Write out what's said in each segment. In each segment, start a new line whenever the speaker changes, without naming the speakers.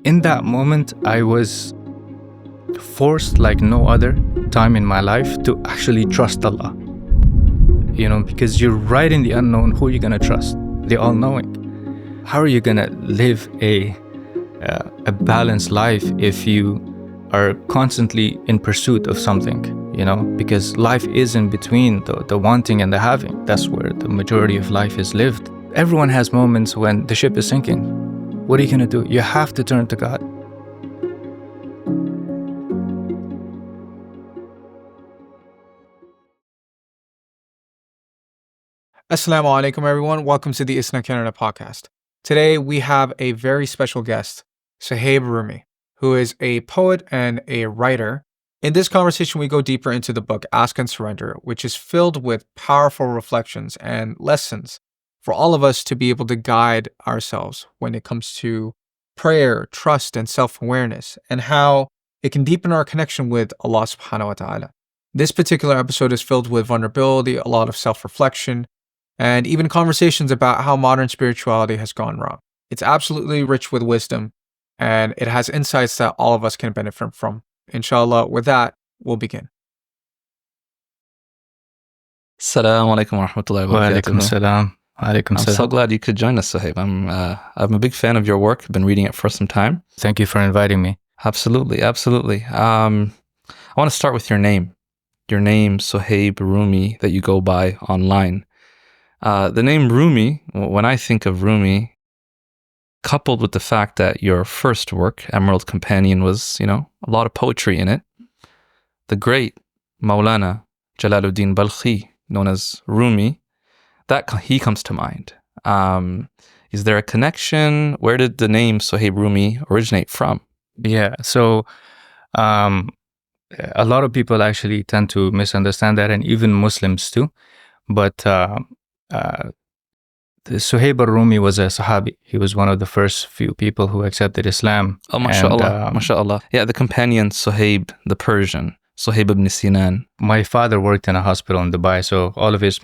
in that moment, I was forced like no other time in my life to actually trust Allah. Because you're right in the unknown. Who are you going to trust? The all-knowing. How are you going to live a balanced life if you are constantly in pursuit of something, because life is in between the wanting and the having. That's where the majority of life is lived. Everyone has moments when the ship is sinking. What are you going to do? You have to turn to God.
Assalamu alaikum, everyone. Welcome to the Isna Canada podcast. Today, we have a very special guest, Suhaib Rumi, who is a poet and a writer. In this conversation, we go deeper into the book Ask and Surrender, which is filled with powerful reflections and lessons for all of us to be able to guide ourselves when it comes to prayer, trust, and self-awareness, and how it can deepen our connection with Allah subhanahu wa ta'ala. This particular episode is filled with vulnerability, a lot of self-reflection, and even conversations about how modern spirituality has gone wrong. It's absolutely rich with wisdom, and it has insights that all of us can benefit from. Inshallah, with that, we'll begin.
Assalamu alaikum wa rahmatullahi wa
Wa alaikum salam.
I'm so glad you could join us, Suhaib. I'm a big fan of your work. I've been reading it for some time.
Thank you for inviting me.
Absolutely. I want to start with your name. Your name, Suhaib Rumi, that you go by online. The name Rumi, when I think of Rumi, coupled with the fact that your first work, Emerald Companion, was, a lot of poetry in it, the great Maulana Jalaluddin Balkhi, known as Rumi, he comes to mind. Is there a connection? Where did the name Suhaib Rumi originate from?
Yeah, so a lot of people actually tend to misunderstand that, and even Muslims too. But Suhaib Rumi was a Sahabi. He was one of the first few people who accepted Islam.
Oh, mashallah, mashallah. Yeah, the companion Suhaib, the Persian, Suhaib ibn Sinan.
My father worked in a hospital in Dubai, so all of his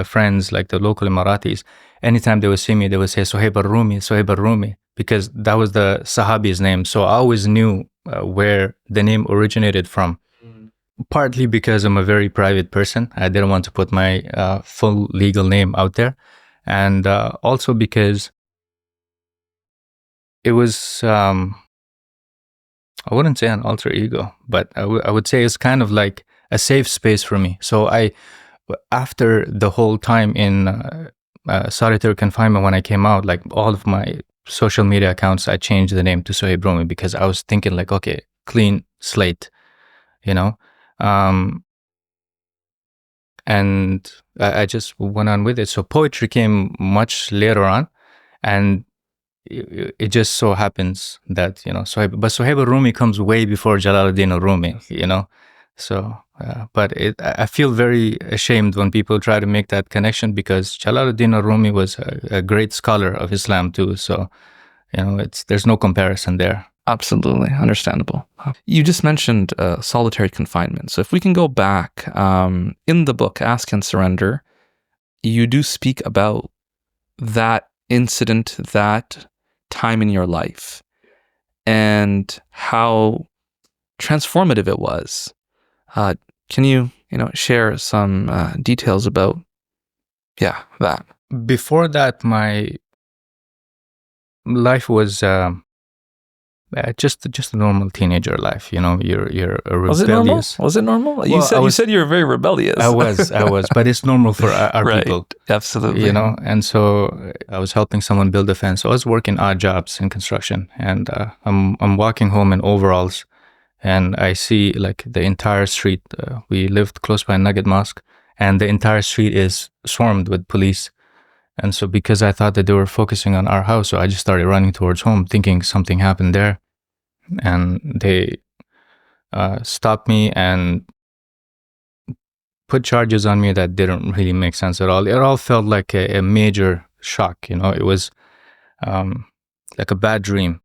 friends, like the local Emiratis, anytime they would see me, they would say Suhaib Rumi, because that was the Sahabi's name. So I always knew where the name originated from. Partly because I'm a very private person. I didn't want to put my full legal name out there. And also because it was, I wouldn't say an alter ego, but I would say it's kind of like a safe space for me. So after the whole time in solitary confinement, when I came out, like all of my social media accounts, I changed the name to Suhaib Rumi because I was thinking like, okay, clean slate, and I just went on with it. So poetry came much later on, and it just so happens that, Suhaib Rumi comes way before Jalaluddin Rumi, So, but I feel very ashamed when people try to make that connection, because Jalaluddin Rumi was a great scholar of Islam too. So, there's no comparison there.
Absolutely. Understandable. You just mentioned solitary confinement. So if we can go back, in the book, Ask and Surrender, you do speak about that incident, that time in your life, and how transformative it was. Can you, share some details about, that?
Before that, my life was... just a normal teenager life, you're a rebellious.
Was it normal?
Well,
you said you were very rebellious.
I was, but it's normal for our
right.
people.
Absolutely.
And so I was helping someone build a fence. So I was working odd jobs in construction, and I'm walking home in overalls, and I see like the entire street. We lived close by Nugget Mosque, and the entire street is swarmed with police. And so because I thought that they were focusing on our house, so I just started running towards home thinking something happened there. And they stopped me and put charges on me that didn't really make sense at all. It all felt like a major shock, It was like a bad dream.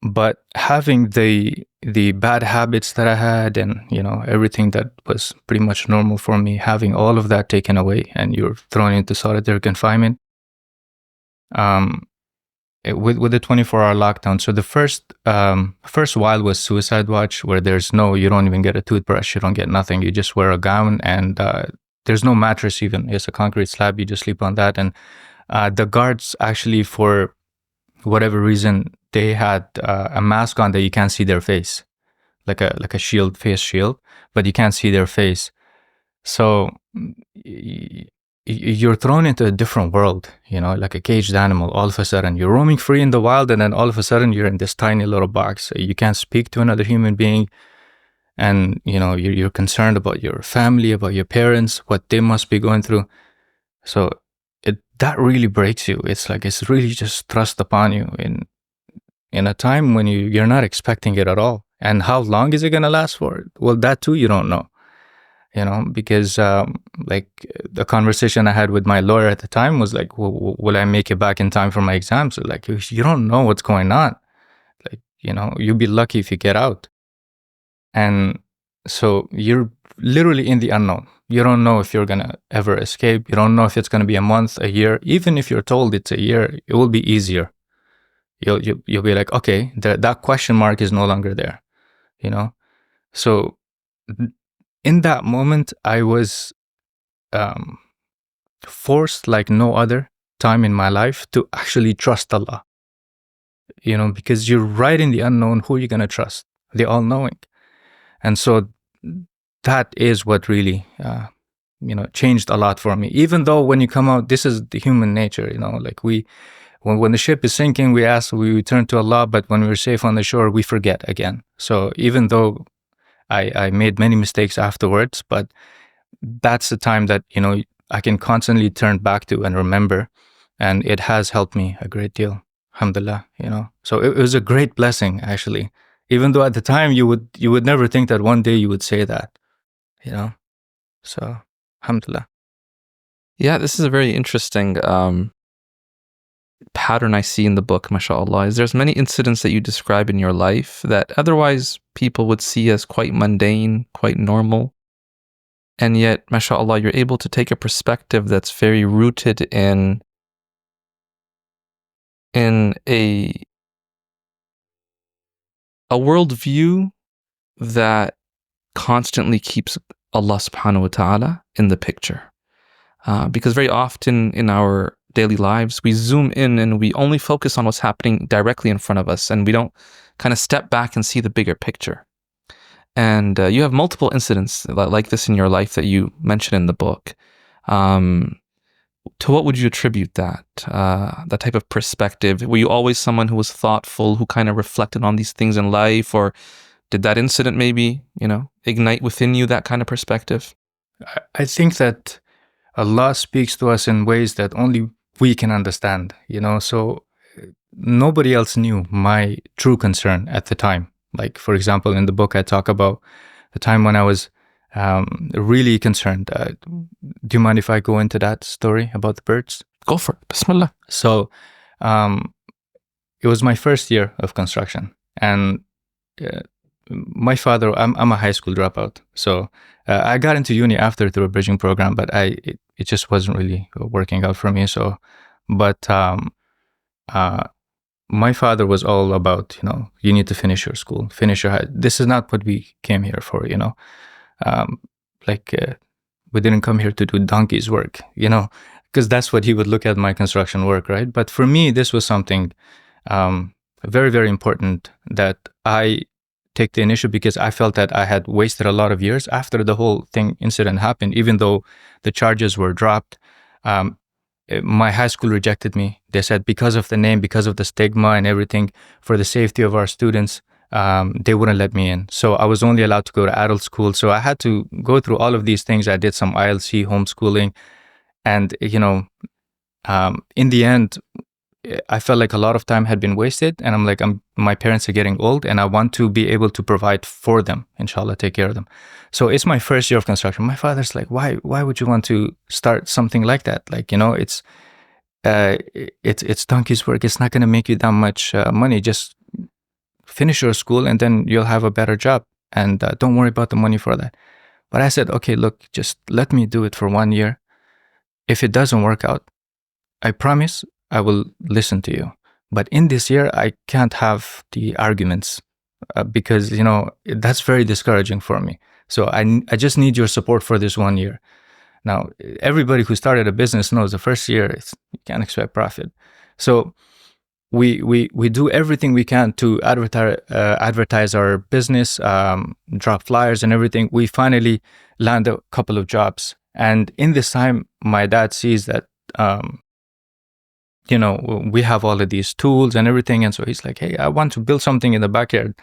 But having the bad habits that I had, and everything that was pretty much normal for me, having all of that taken away, and you're thrown into solitary confinement, with the 24-hour lockdown. So the first while was suicide watch, where you don't even get a toothbrush, you don't get nothing. You just wear a gown, and there's no mattress even. It's a concrete slab. You just sleep on that. And the guards actually, for whatever reason, they had a mask on that you can't see their face, like a shield, face shield, but you can't see their face. So you're thrown into a different world, like a caged animal. All of a sudden, you're roaming free in the wild, and then all of a sudden, you're in this tiny little box. You can't speak to another human being, and you're concerned about your family, about your parents, what they must be going through. So that really breaks you. It's like it's really just thrust upon you in a time when you're not expecting it at all. And how long is it gonna last for? Well, that too you don't know. Because like the conversation I had with my lawyer at the time was like, will I make it back in time for my exams? So like, you don't know what's going on. Like, you'll be lucky if you get out. And so you're literally in the unknown. You don't know if you're going to ever escape. You don't know if it's going to be a month, a year. Even if you're told it's a year, it will be easier. You'll be like, okay, that question mark is no longer there, So in that moment, I was forced like no other time in my life to actually trust Allah, because you're right in the unknown. Who are you going to trust? The all-knowing. And so that is what really, changed a lot for me. Even though when you come out, this is the human nature, like when the ship is sinking, we turn to Allah, but when we're safe on the shore, we forget again. So even though I made many mistakes afterwards, but that's the time that, I can constantly turn back to and remember. And it has helped me a great deal. Alhamdulillah, So it was a great blessing, actually. Even though at the time you would never think that one day you would say that, So, alhamdulillah.
Yeah, this is a very interesting pattern I see in the book, mashallah, is there's many incidents that you describe in your life that otherwise people would see as quite mundane, quite normal. And yet, mashallah, you're able to take a perspective that's very rooted in a worldview that constantly keeps Allah subhanahu wa ta'ala in the picture. Because very often in our daily lives, we zoom in and we only focus on what's happening directly in front of us, and we don't kind of step back and see the bigger picture. And you have multiple incidents like this in your life that you mention in the book. To what would you attribute that type of perspective? Were you always someone who was thoughtful, who kind of reflected on these things in life, or did that incident maybe, ignite within you that kind of perspective?
I think that Allah speaks to us in ways that only we can understand, so nobody else knew my true concern at the time. Like, for example, in the book, I talk about the time when I was really concerned. Do you mind if I go into that story about the birds?
Go for it. Bismillah.
So it was my first year of construction. And my father, I'm a high school dropout. So I got into uni after through a bridging program, but it just wasn't really working out for me. So, but my father was all about, you need to finish your school, finish your high. This is not what we came here for, we didn't come here to do donkey's work, because that's what he would look at my construction work, right? But for me, this was something very, very important that I take the initiative, because I felt that I had wasted a lot of years after the whole incident happened. Even though the charges were dropped, my high school rejected me. They said because of the name, because of the stigma and everything, for the safety of our students, they wouldn't let me in. So I was only allowed to go to adult school. So I had to go through all of these things. I did some ILC homeschooling, and in the end, I felt like a lot of time had been wasted, and I'm like, my parents are getting old, and I want to be able to provide for them, inshallah, take care of them. So it's my first year of construction. My father's like, why would you want to start something like that? Like, it's donkey's work. It's not going to make you that much money. Just finish your school, and then you'll have a better job, and don't worry about the money for that. But I said, okay, look, just let me do it for 1 year. If it doesn't work out, I promise I will listen to you. But in this year, I can't have the arguments because, that's very discouraging for me. So I just need your support for this 1 year. Now, everybody who started a business knows the first year, you can't expect profit. So we do everything we can to advertise our business, drop flyers and everything. We finally land a couple of jobs. And in this time, my dad sees that, we have all of these tools and everything. And so he's like, hey, I want to build something in the backyard.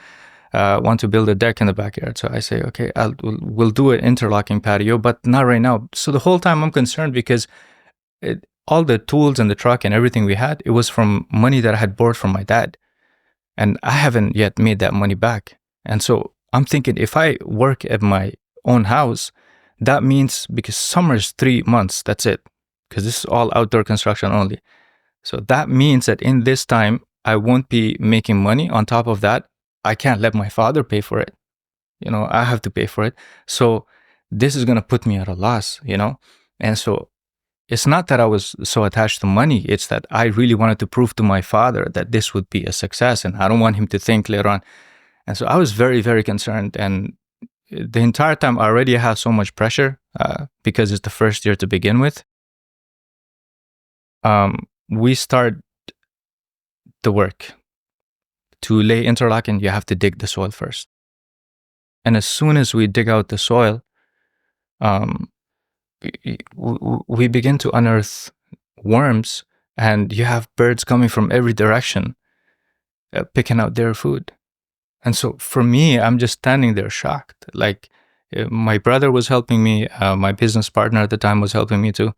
Want to build a deck in the backyard. So I say, okay, we'll do an interlocking patio, but not right now. So the whole time I'm concerned because all the tools and the truck and everything we had, it was from money that I had borrowed from my dad. And I haven't yet made that money back. And so I'm thinking if I work at my own house, that means because summer's 3 months, that's it. Because this is all outdoor construction only. So that means that in this time, I won't be making money. On top of that, I can't let my father pay for it. I have to pay for it. So this is going to put me at a loss, And so it's not that I was so attached to money. It's that I really wanted to prove to my father that this would be a success. And I don't want him to think later on. And so I was very, very concerned. And the entire time I already have so much pressure because it's the first year to begin with. We start the work. To lay interlocking, you have to dig the soil first. And as soon as we dig out the soil, we begin to unearth worms, and you have birds coming from every direction, picking out their food. And so for me, I'm just standing there shocked. Like my brother was helping me, my business partner at the time was helping me too.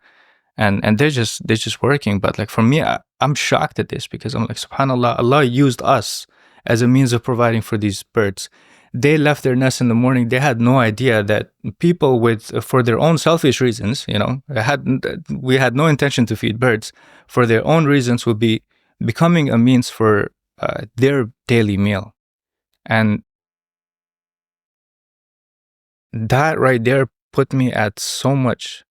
And they're just working. But like for me, I'm shocked at this because I'm like, subhanAllah, Allah used us as a means of providing for these birds. They left their nest in the morning. They had no idea that people for their own selfish reasons, we had no intention to feed birds, for their own reasons would be becoming a means for their daily meal. And that right there put me at so much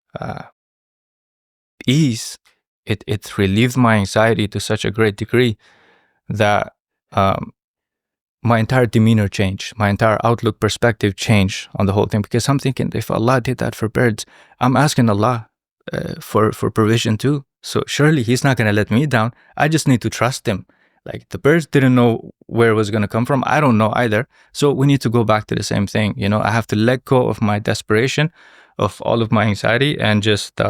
ease. It relieved my anxiety to such a great degree that my entire demeanor changed, my entire outlook perspective changed on the whole thing. Because I'm thinking, if Allah did that for birds, I'm asking Allah for provision too. So surely He's not going to let me down. I just need to trust Him. Like the birds didn't know where it was going to come from. I don't know either. So we need to go back to the same thing. I have to let go of my desperation, of all of my anxiety, and just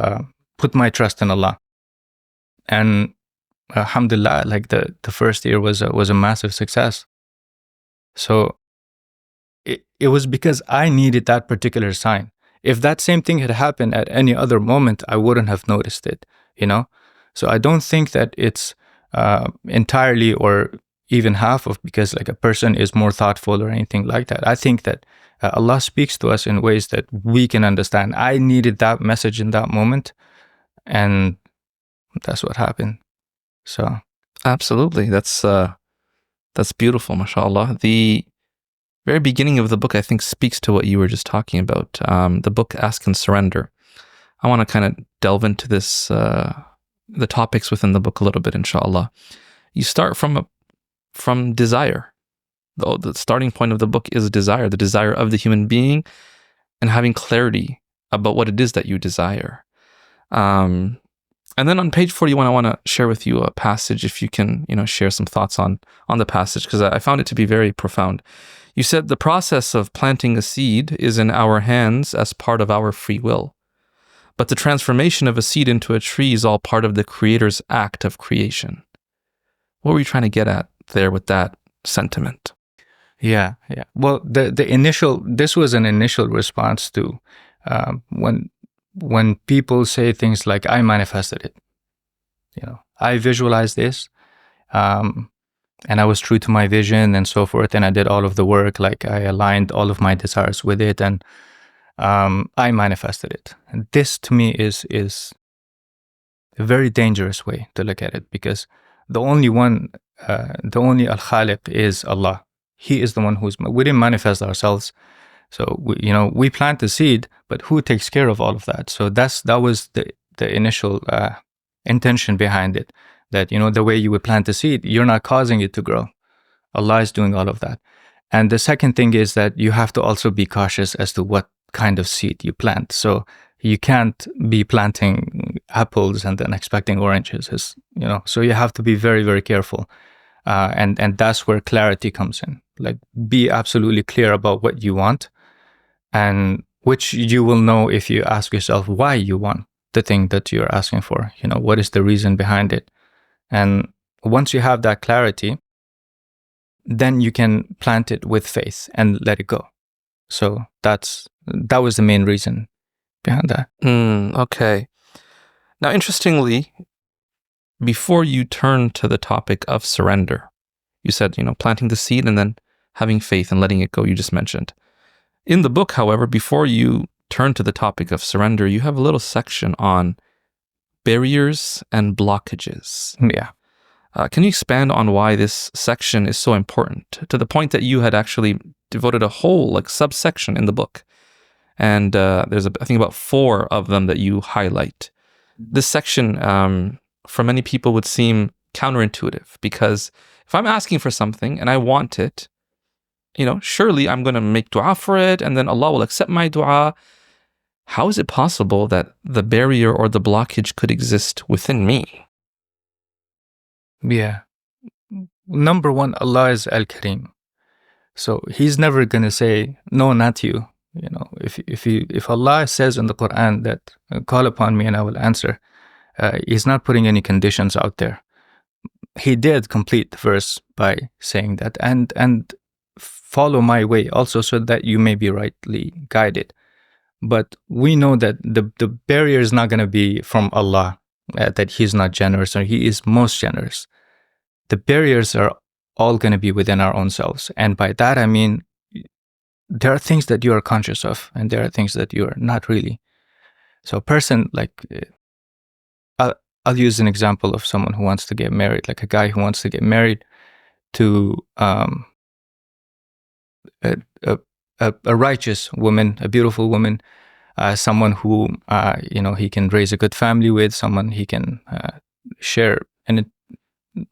put my trust in Allah. And alhamdulillah, like the first year was a massive success. So it was because I needed that particular sign. If that same thing had happened at any other moment, I wouldn't have noticed it, So I don't think that it's entirely or even half of because like a person is more thoughtful or anything like that. I think that Allah speaks to us in ways that we can understand. I needed that message in that moment, and that's what happened. So
absolutely, that's beautiful, mashallah. The very beginning of the book, I think, speaks to what you were just talking about. The book Ask and Surrender. I want to kind of delve into this, the topics within the book a little bit, inshallah. You start from desire. The starting point of the book is desire, the desire of the human being, and having clarity about what it is that you desire. And then on page 41, I want to share with you a passage, if you can, share some thoughts on the passage, because I found it to be very profound. You said, the process of planting a seed is in our hands as part of our free will. But the transformation of a seed into a tree is all part of the Creator's act of creation. What were you trying to get at there with that sentiment?
Yeah. Well, this was an initial response to when people say things like, I manifested it, I visualized this, and I was true to my vision and so forth, and I did all of the work, like I aligned all of my desires with it, and I manifested it. And this to me is a very dangerous way to look at it, because the only Al-Khaliq is Allah. He is the one we didn't manifest ourselves. So, we plant the seed, but who takes care of all of that? So that was the initial intention behind it. That, the way you would plant a seed, you're not causing it to grow. Allah is doing all of that. And the second thing is that you have to also be cautious as to what kind of seed you plant. So you can't be planting apples and then expecting oranges, so you have to be very, very careful. And that's where clarity comes in. Like, be absolutely clear about what you want, and which you will know if you ask yourself why you want the thing that you're asking for. What is the reason behind it? And once you have that clarity, then you can plant it with faith and let it go. So that was the main reason behind that.
Okay. Now, interestingly, before you turn to the topic of surrender, you said, planting the seed and then having faith and letting it go, you just mentioned. In the book, however, before you turn to the topic of surrender, you have a little section on barriers and blockages.
Yeah.
Can you expand on why this section is so important, to the point that you had actually devoted a whole subsection in the book? And there's, I think, about 4 of them that you highlight. This section, for many people, would seem counterintuitive, because if I'm asking for something and I want it, surely I'm going to make dua for it, and then Allah will accept my dua. How is it possible that the barrier or the blockage could exist within me?
Yeah. Number one, Allah is Al-Karim. So He's never going to say, no, not you. If Allah says in the Quran that call upon me and I will answer, He's not putting any conditions out there. He did complete the verse by saying that, and follow my way also, so that you may be rightly guided. But we know that the barrier is not going to be from Allah, that He's not generous, or He is most generous. The barriers are all going to be within our own selves. And by that, I mean, there are things that you are conscious of, and there are things that you are not really. So a person, I'll use an example of someone who wants to get married, like a guy who wants to get married to a righteous woman, a beautiful woman, someone who, he can raise a good family with, someone he can share an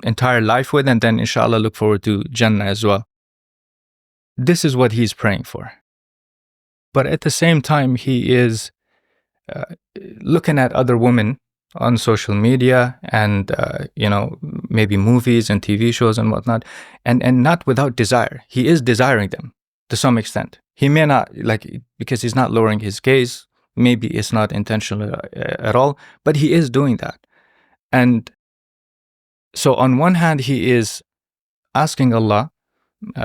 entire life with, and then inshallah look forward to Jannah as well. This is what he's praying for. But at the same time, he is looking at other women on social media and, maybe movies and TV shows and whatnot, and not without desire. He is desiring them to some extent. He may not, because he's not lowering his gaze, maybe it's not intentional at all, but he is doing that. And so on one hand, he is asking Allah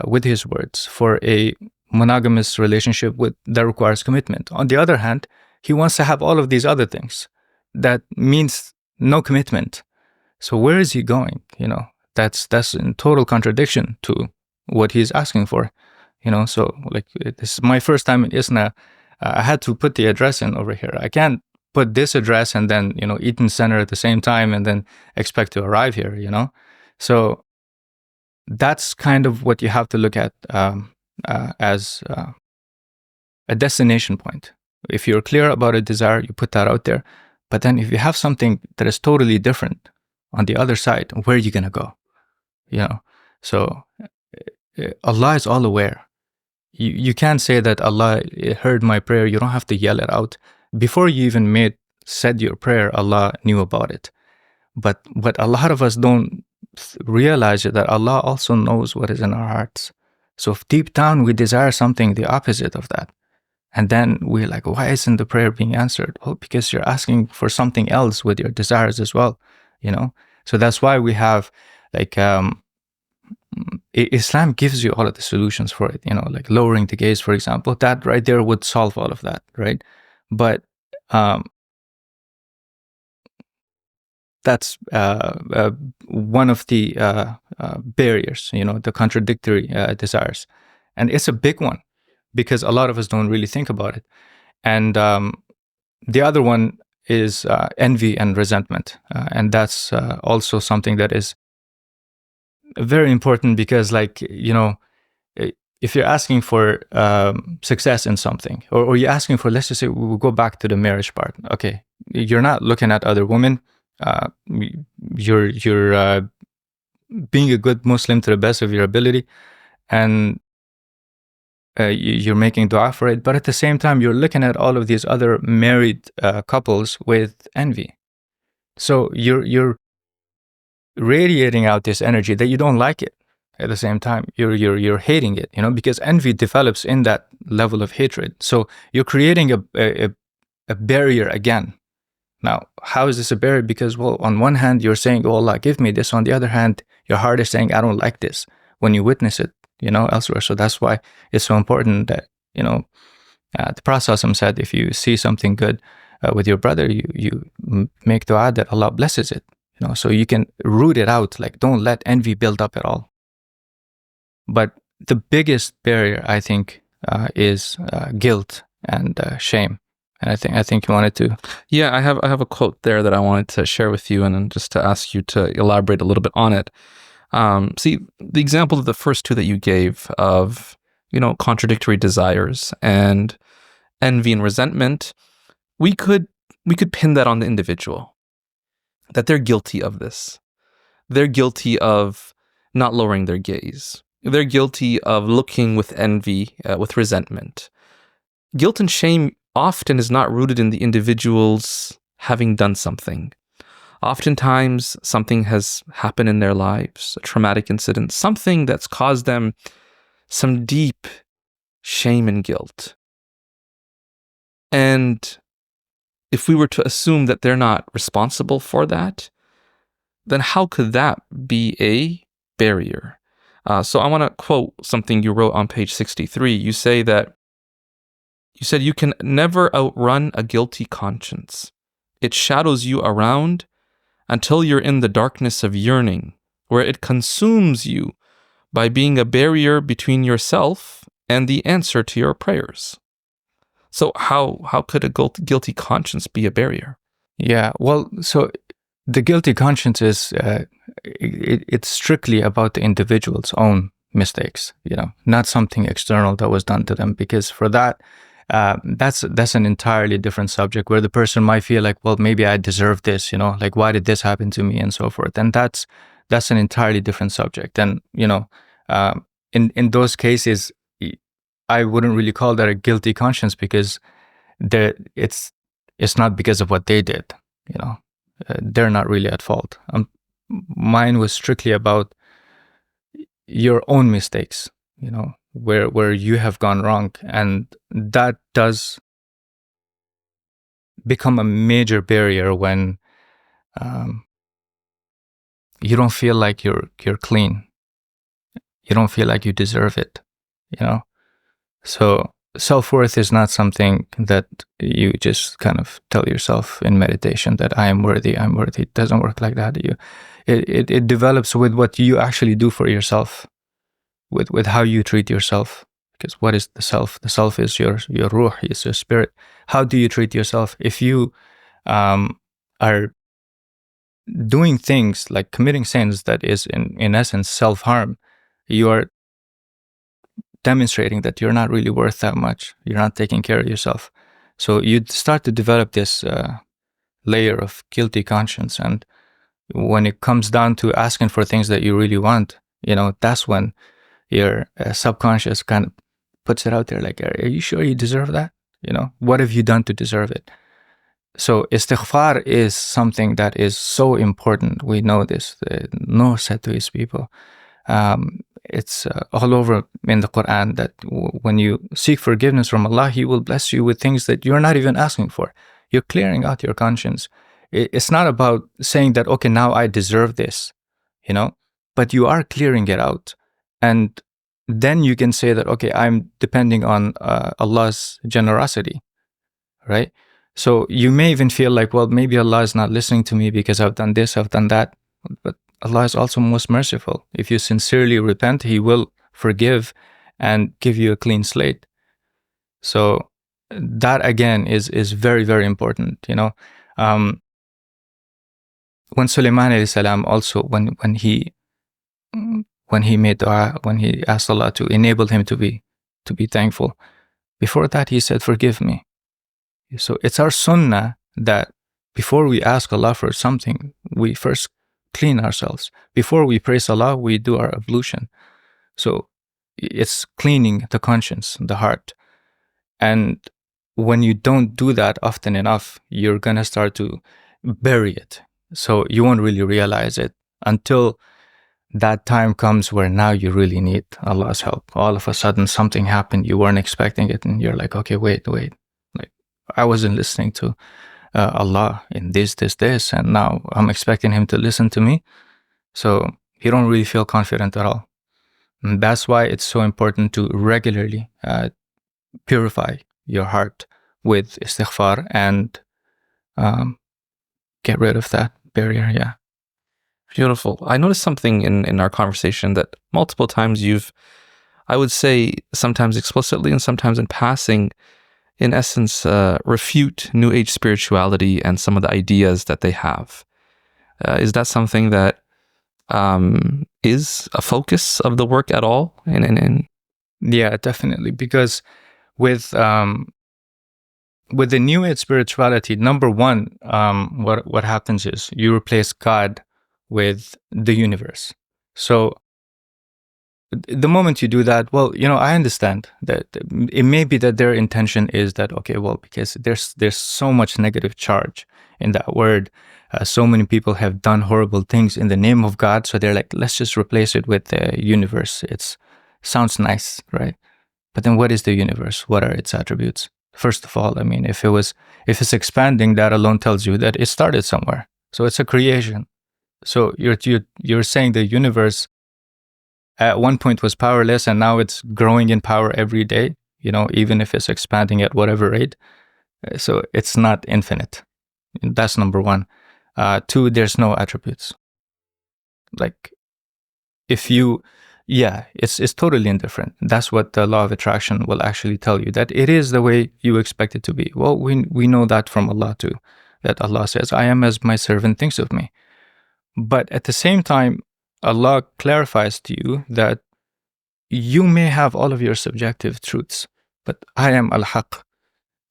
with his words for a monogamous relationship that requires commitment. On the other hand, he wants to have all of these other things. That means no commitment. So where is he going? That's in total contradiction to what he's asking for. So this is my first time in ISNA. I had to put the address in over here. I can't put this address and then, Eaton Center at the same time and then expect to arrive here, So that's kind of what you have to look at as a destination point. If you're clear about a desire, you put that out there. But then if you have something that is totally different on the other side, where are you going to go? So Allah is all aware. You can't say that Allah heard my prayer. You don't have to yell it out. Before you even said your prayer, Allah knew about it. But what a lot of us don't realize is that Allah also knows what is in our hearts. So if deep down we desire something the opposite of that, and then we're like, why isn't the prayer being answered? Well, because you're asking for something else with your desires as well, So that's why we have Islam gives you all of the solutions for it, like lowering the gaze, for example. That right there would solve all of that, right? But that's one of the barriers, the contradictory desires. And it's a big one because a lot of us don't really think about it. And the other one is envy and resentment. And that's also something that is very important because, if you're asking for success in something, or you're asking for, let's just say, we'll go back to the marriage part. Okay, you're not looking at other women. you're being a good Muslim to the best of your ability, and you're making dua for it. But at the same time, you're looking at all of these other married couples with envy. So you're radiating out this energy that you don't like it. At the same time, you're hating it, because envy develops in that level of hatred. So you're creating a barrier again. Now, how is this a barrier? Because, well, on one hand, you're saying, oh, Allah, give me this. On the other hand, your heart is saying, I don't like this when you witness it, elsewhere. So that's why it's so important that, the Prophet said, if you see something good with your brother, you make dua that Allah blesses it, so you can root it out. Like, don't let envy build up at all. But the biggest barrier, I think, is guilt and shame. And I think you wanted to.
Yeah, I have a quote there that I wanted to share with you, and then just to ask you to elaborate a little bit on it. See, the example of the first two that you gave of, contradictory desires and envy and resentment, we could pin that on the individual, that they're guilty of this. They're guilty of not lowering their gaze. They're guilty of looking with envy, with resentment. Guilt and shame often is not rooted in the individuals having done something. Oftentimes, something has happened in their lives, a traumatic incident, something that's caused them some deep shame and guilt. And if we were to assume that they're not responsible for that, then how could that be a barrier? So I want to quote something you wrote on page 63. You said you can never outrun a guilty conscience. It shadows you around until you're in the darkness of yearning, where it consumes you by being a barrier between yourself and the answer to your prayers. So how could a guilty conscience be a barrier?
Yeah, well, so the guilty conscience is it's strictly about the individual's own mistakes, not something external that was done to them. Because for that, that's an entirely different subject, where the person might feel like, well, maybe I deserve this, like, why did this happen to me, and so forth. And that's an entirely different subject. And in those cases, I wouldn't really call that a guilty conscience, because it's not because of what they did. They're not really at fault. Mine was strictly about your own mistakes, where you have gone wrong, and that does become a major barrier when you don't feel like you're clean. You don't feel like you deserve it, So self-worth is not something that you just kind of tell yourself in meditation that I am worthy, I'm worthy. It doesn't work like that. It develops with what you actually do for yourself, with how you treat yourself. Because what is the self? The self is your ruh, is your spirit. How do you treat yourself? If you are doing things like committing sins that is in essence self-harm, you are demonstrating that you're not really worth that much. You're not taking care of yourself. So you start to develop this layer of guilty conscience. And when it comes down to asking for things that you really want, that's when your subconscious kind of puts it out there like, are you sure you deserve that? What have you done to deserve it? So istighfar is something that is so important. We know this. Noah said to his people, it's all over in the Quran that when you seek forgiveness from Allah, He will bless you with things that you're not even asking for. You're clearing out your conscience. It's not about saying that, okay, now I deserve this, but you are clearing it out. And then you can say that, okay, I'm depending on Allah's generosity, right? So you may even feel like, well, maybe Allah is not listening to me because I've done this, I've done that. But Allah is also most merciful. If you sincerely repent, He will forgive and give you a clean slate. So that again is very, very important. When Sulaiman alayhi salam also, when he made dua, when he asked Allah to enable him to be thankful, before that he said, forgive me. So it's our sunnah that before we ask Allah for something, we first clean ourselves. Before we praise Allah, we do our ablution. So it's cleaning the conscience, the heart. And when you don't do that often enough, you're going to start to bury it. So you won't really realize it until that time comes where now you really need Allah's help. All of a sudden, something happened. You weren't expecting it. And you're like, okay, wait. Like, I wasn't listening to Allah in this. And now I'm expecting him to listen to me. So you don't really feel confident at all. And that's why it's so important to regularly purify your heart with istighfar and get rid of that barrier. Yeah.
Beautiful. I noticed something in our conversation that multiple times you've, I would say, sometimes explicitly and sometimes in passing, in essence, refute New Age spirituality and some of the ideas that they have. Is that something that is a focus of the work at all?
Yeah, definitely. Because with the New Age spirituality, number one, what happens is you replace God with the universe. So the moment you do that, well, I understand that it may be that their intention is that, okay, well, because there's so much negative charge in that word. So many people have done horrible things in the name of God. So they're like, let's just replace it with the universe. It sounds nice, right? But then what is the universe? What are its attributes? First of all, I mean, if it's expanding, that alone tells you that it started somewhere. So it's a creation. So you're saying the universe at one point was powerless and now it's growing in power every day, even if it's expanding at whatever rate. So it's not infinite. That's number one. Two, there's no attributes. Like it's totally indifferent. That's what the law of attraction will actually tell you, that it is the way you expect it to be. Well, we know that from Allah too, that Allah says, I am as my servant thinks of me. But at the same time, Allah clarifies to you that you may have all of your subjective truths, but I am al-haq.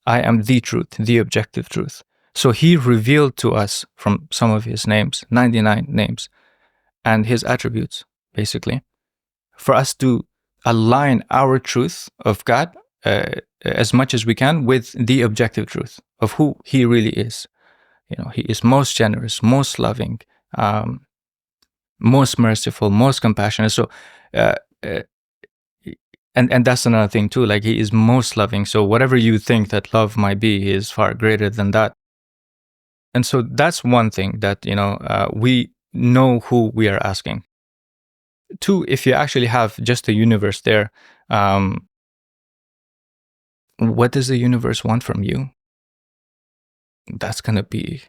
I am the truth, the objective truth. So he revealed to us from some of his names, 99 names, and his attributes, basically, for us to align our truth of God as much as we can with the objective truth of who he really is. He is most generous, most loving, most merciful, most compassionate. So, and that's another thing too. Like, he is most loving. So whatever you think that love might be, he is far greater than that. And so that's one thing that we know who we are asking. Two, if you actually have just the universe there, what does the universe want from you? That's gonna be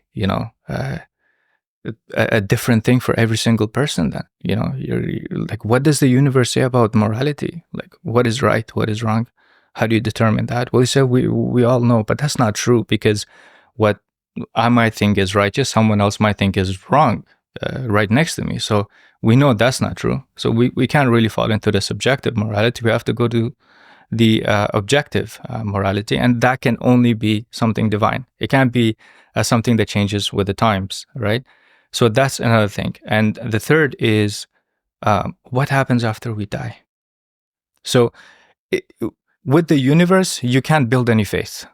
a different thing for every single person. Then you're like, what does the universe say about morality? Like, what is right, what is wrong? How do you determine that? Well, you say we all know, but that's not true, because what I might think is righteous, someone else might think is wrong, right next to me. So we know that's not true. So we can't really fall into the subjective morality. We have to go to the objective morality, and that can only be something divine. It can't be something that changes with the times, right? So that's another thing. And the third is what happens after we die. So with the universe, you can't build any faith.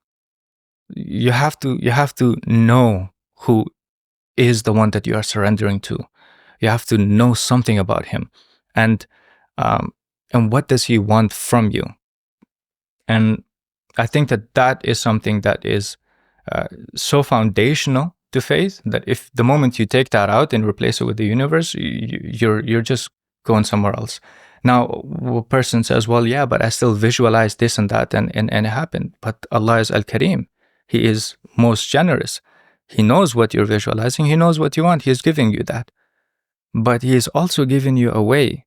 You have to know who is the one that you are surrendering to. You have to know something about him, and what does he want from you. And I think that is something that is so foundational to faith, that if the moment you take that out and replace it with the universe, you're just going somewhere else. Now, a person says, well, yeah, but I still visualize this and that, and it happened. But Allah is Al-Kareem. He is most generous. He knows what you're visualizing. He knows what you want. He is giving you that. But he is also giving you a way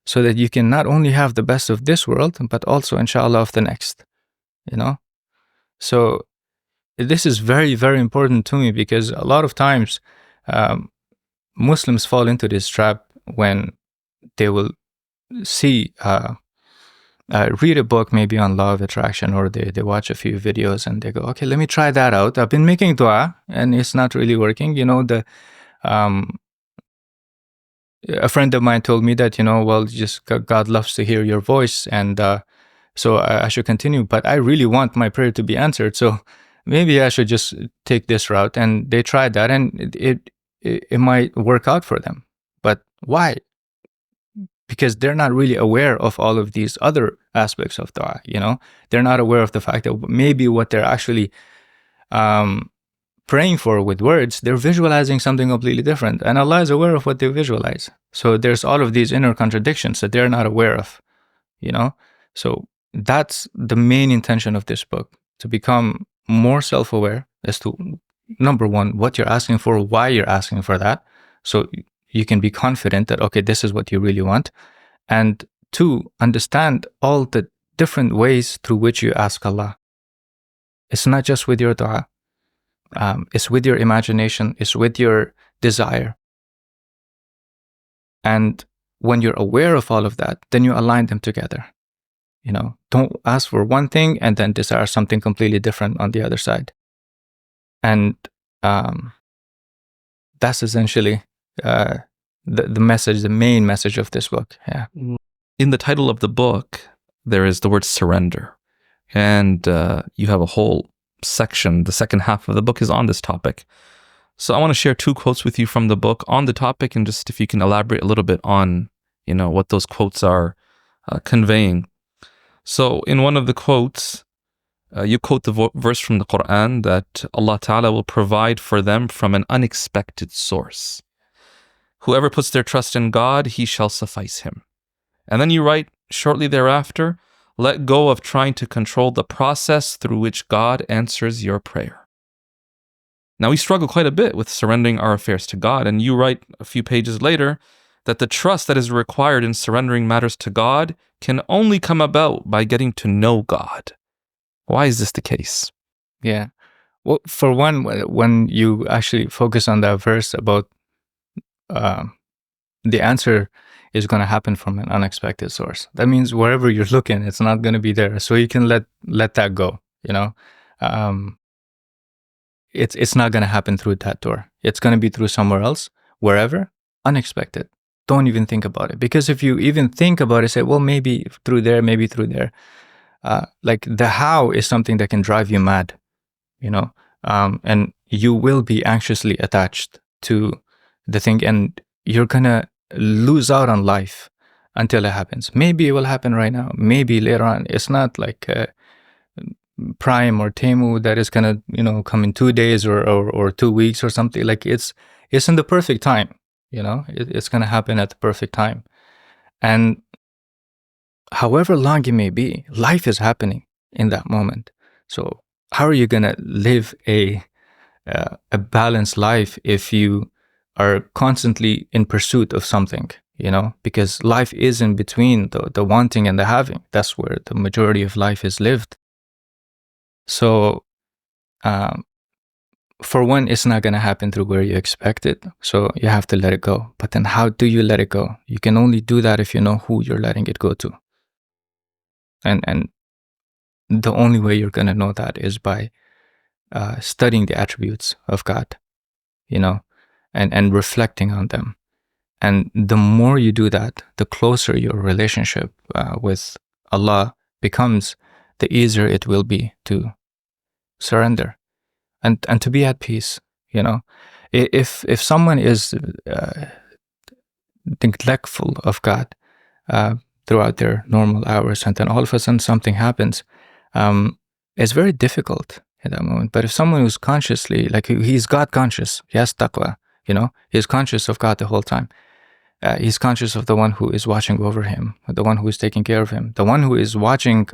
so that you can not only have the best of this world, but also, inshallah, of the next. So this is very, very important to me, because a lot of times Muslims fall into this trap when they will see read a book maybe on law of attraction, or they watch a few videos and they go, okay, let me try that out. I've been making dua and it's not really working. A friend of mine told me that, well, just God loves to hear your voice, and so I should continue. But I really want my prayer to be answered, so maybe I should just take this route. And they tried that, and it might work out for them. But why? Because they're not really aware of all of these other aspects of dua. They're not aware of the fact that maybe what they're actually praying for with words, they're visualizing something completely different, and Allah is aware of what they visualize. So there's all of these inner contradictions that they're not aware of. So that's the main intention of this book, to become more self-aware as to, number one, what you're asking for, why you're asking for that, so you can be confident that, okay, this is what you really want. And two, understand all the different ways through which you ask Allah. It's not just with your dua. It's with your imagination. It's with your desire. And when you're aware of all of that, then you align them together. Don't ask for one thing and then desire something completely different on the other side. And that's essentially the message, the main message of this book. Yeah.
In the title of the book, there is the word surrender. And you have a whole section, the second half of the book is on this topic. So I want to share 2 quotes with you from the book on the topic, and just if you can elaborate a little bit on, what those quotes are conveying. So in one of the quotes, you quote the verse from the Quran that Allah Ta'ala will provide for them from an unexpected source. Whoever puts their trust in God, he shall suffice him. And then you write shortly thereafter, let go of trying to control the process through which God answers your prayer. Now, we struggle quite a bit with surrendering our affairs to God, and you write a few pages later that the trust that is required in surrendering matters to God can only come about by getting to know God. Why is this the case?
Yeah. Well, for one, when you actually focus on that verse about the answer is going to happen from an unexpected source, that means wherever you're looking, it's not going to be there. So you can let that go. It's not going to happen through that door. It's going to be through somewhere else, wherever, unexpected. Don't even think about it, because if you even think about it, say, well, maybe through there, maybe through there. Like the how is something that can drive you mad, and you will be anxiously attached to the thing, and you're gonna lose out on life until it happens. Maybe it will happen right now, maybe later on. It's not like Prime or Temu that is gonna come in 2 days or 2 weeks or something. Like it's in the perfect time. It's gonna happen at the perfect time. And however long it may be, life is happening in that moment. So how are you gonna live a balanced life if you are constantly in pursuit of something? Because life is in between the wanting and the having. That's where the majority of life is lived. So for one, it's not gonna happen through where you expect it. So you have to let it go. But then how do you let it go? You can only do that if you know who you're letting it go to. And the only way you're going to know that is by studying the attributes of God, and reflecting on them. And the more you do that, the closer your relationship with Allah becomes, the easier it will be to surrender and to be at peace. If someone is neglectful of God throughout their normal hours, and then all of a sudden something happens, it's very difficult in that moment. But if someone who's consciously, like he's God conscious, he has taqwa, he's conscious of God the whole time. He's conscious of the one who is watching over him, the one who is taking care of him, the one who is watching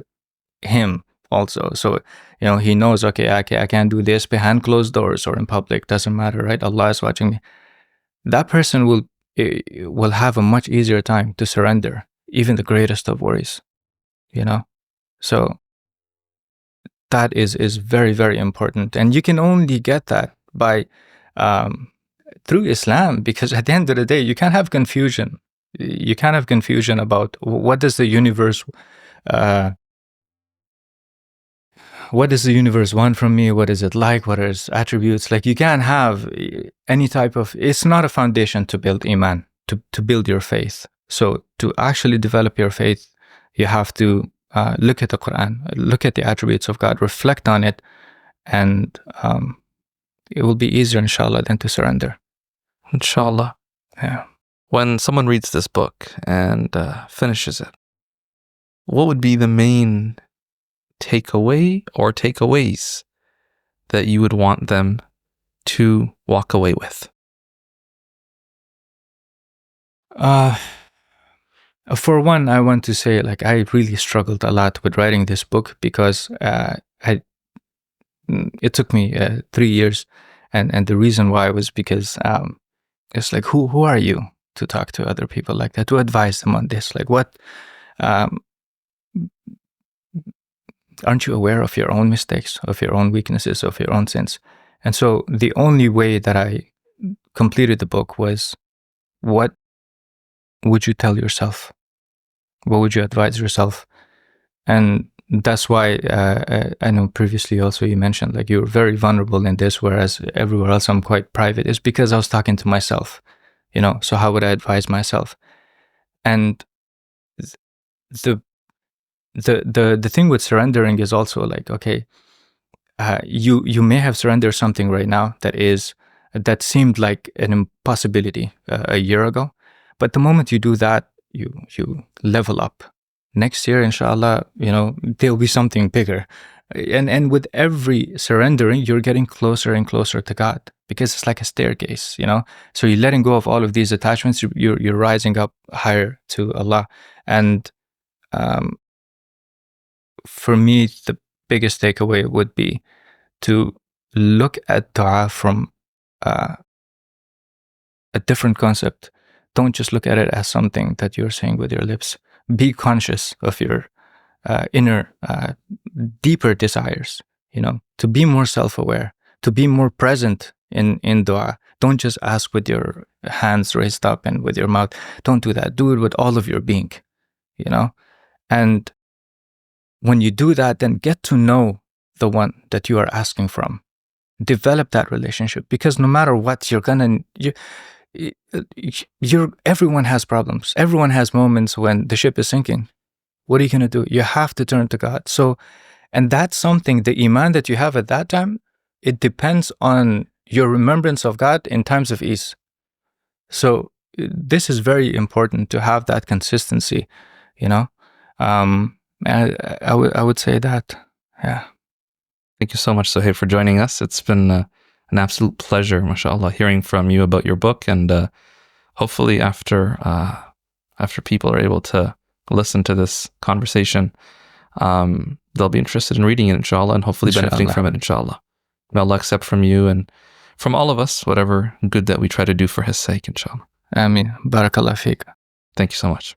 him also. So, he knows, okay, I can't do this behind closed doors or in public, doesn't matter, right? Allah is watching me. That person will have a much easier time to surrender even the greatest of worries, So that is very, very important. And you can only get that by through Islam, because at the end of the day, you can't have confusion. You can't have confusion about what does the universe what does the universe want from me? What is it like? What are its attributes? Like, you can't have any type of, it's not a foundation to build iman, to build your faith. So to actually develop your faith, you have to look at the Quran, look at the attributes of God, reflect on it, and it will be easier, inshallah, than to surrender.
Inshallah.
Yeah.
When someone reads this book and finishes it, what would be the main takeaway or takeaways that you would want them to walk away with?
For one, I want to say, like, I really struggled a lot with writing this book because it took me 3 years, and the reason why was because it's like, who are you to talk to other people like that, to advise them on this? Like, what? Aren't you aware of your own mistakes, of your own weaknesses, of your own sins? And so the only way that I completed the book was, what would you tell yourself? What would you advise yourself? And that's why I know previously also you mentioned, like, you were very vulnerable in this, whereas everywhere else I'm quite private. It's because I was talking to myself, so how would I advise myself? And the thing with surrendering is also like, okay, you may have surrendered something right now that seemed like an impossibility a year ago, but the moment you do that, you level up. Next year, inshallah, there'll be something bigger. And with every surrendering, you're getting closer and closer to God, because it's like a staircase, So you're letting go of all of these attachments. You're rising up higher to Allah. And for me, the biggest takeaway would be to look at dua from a different concept. Don't just look at it as something that you're saying with your lips. Be conscious of your inner, deeper desires, to be more self-aware, to be more present in dua. Don't just ask with your hands raised up and with your mouth. Don't do that. Do it with all of your being, And when you do that, then get to know the one that you are asking from. Develop that relationship, because no matter what, everyone has problems. Everyone has moments when the ship is sinking. What are you going to do? You have to turn to God. So, and that's something, the iman that you have at that time, it depends on your remembrance of God in times of ease. So this is very important to have that consistency, I would say that, yeah.
Thank you so much, Suhaib, for joining us. It's been an absolute pleasure, mashallah, hearing from you about your book. And hopefully after people are able to listen to this conversation, they'll be interested in reading it, inshallah, and hopefully benefiting from it, inshallah. May Allah accept from you and from all of us whatever good that we try to do for His sake, inshallah.
Ameen. Barakallah feek.
Thank you so much.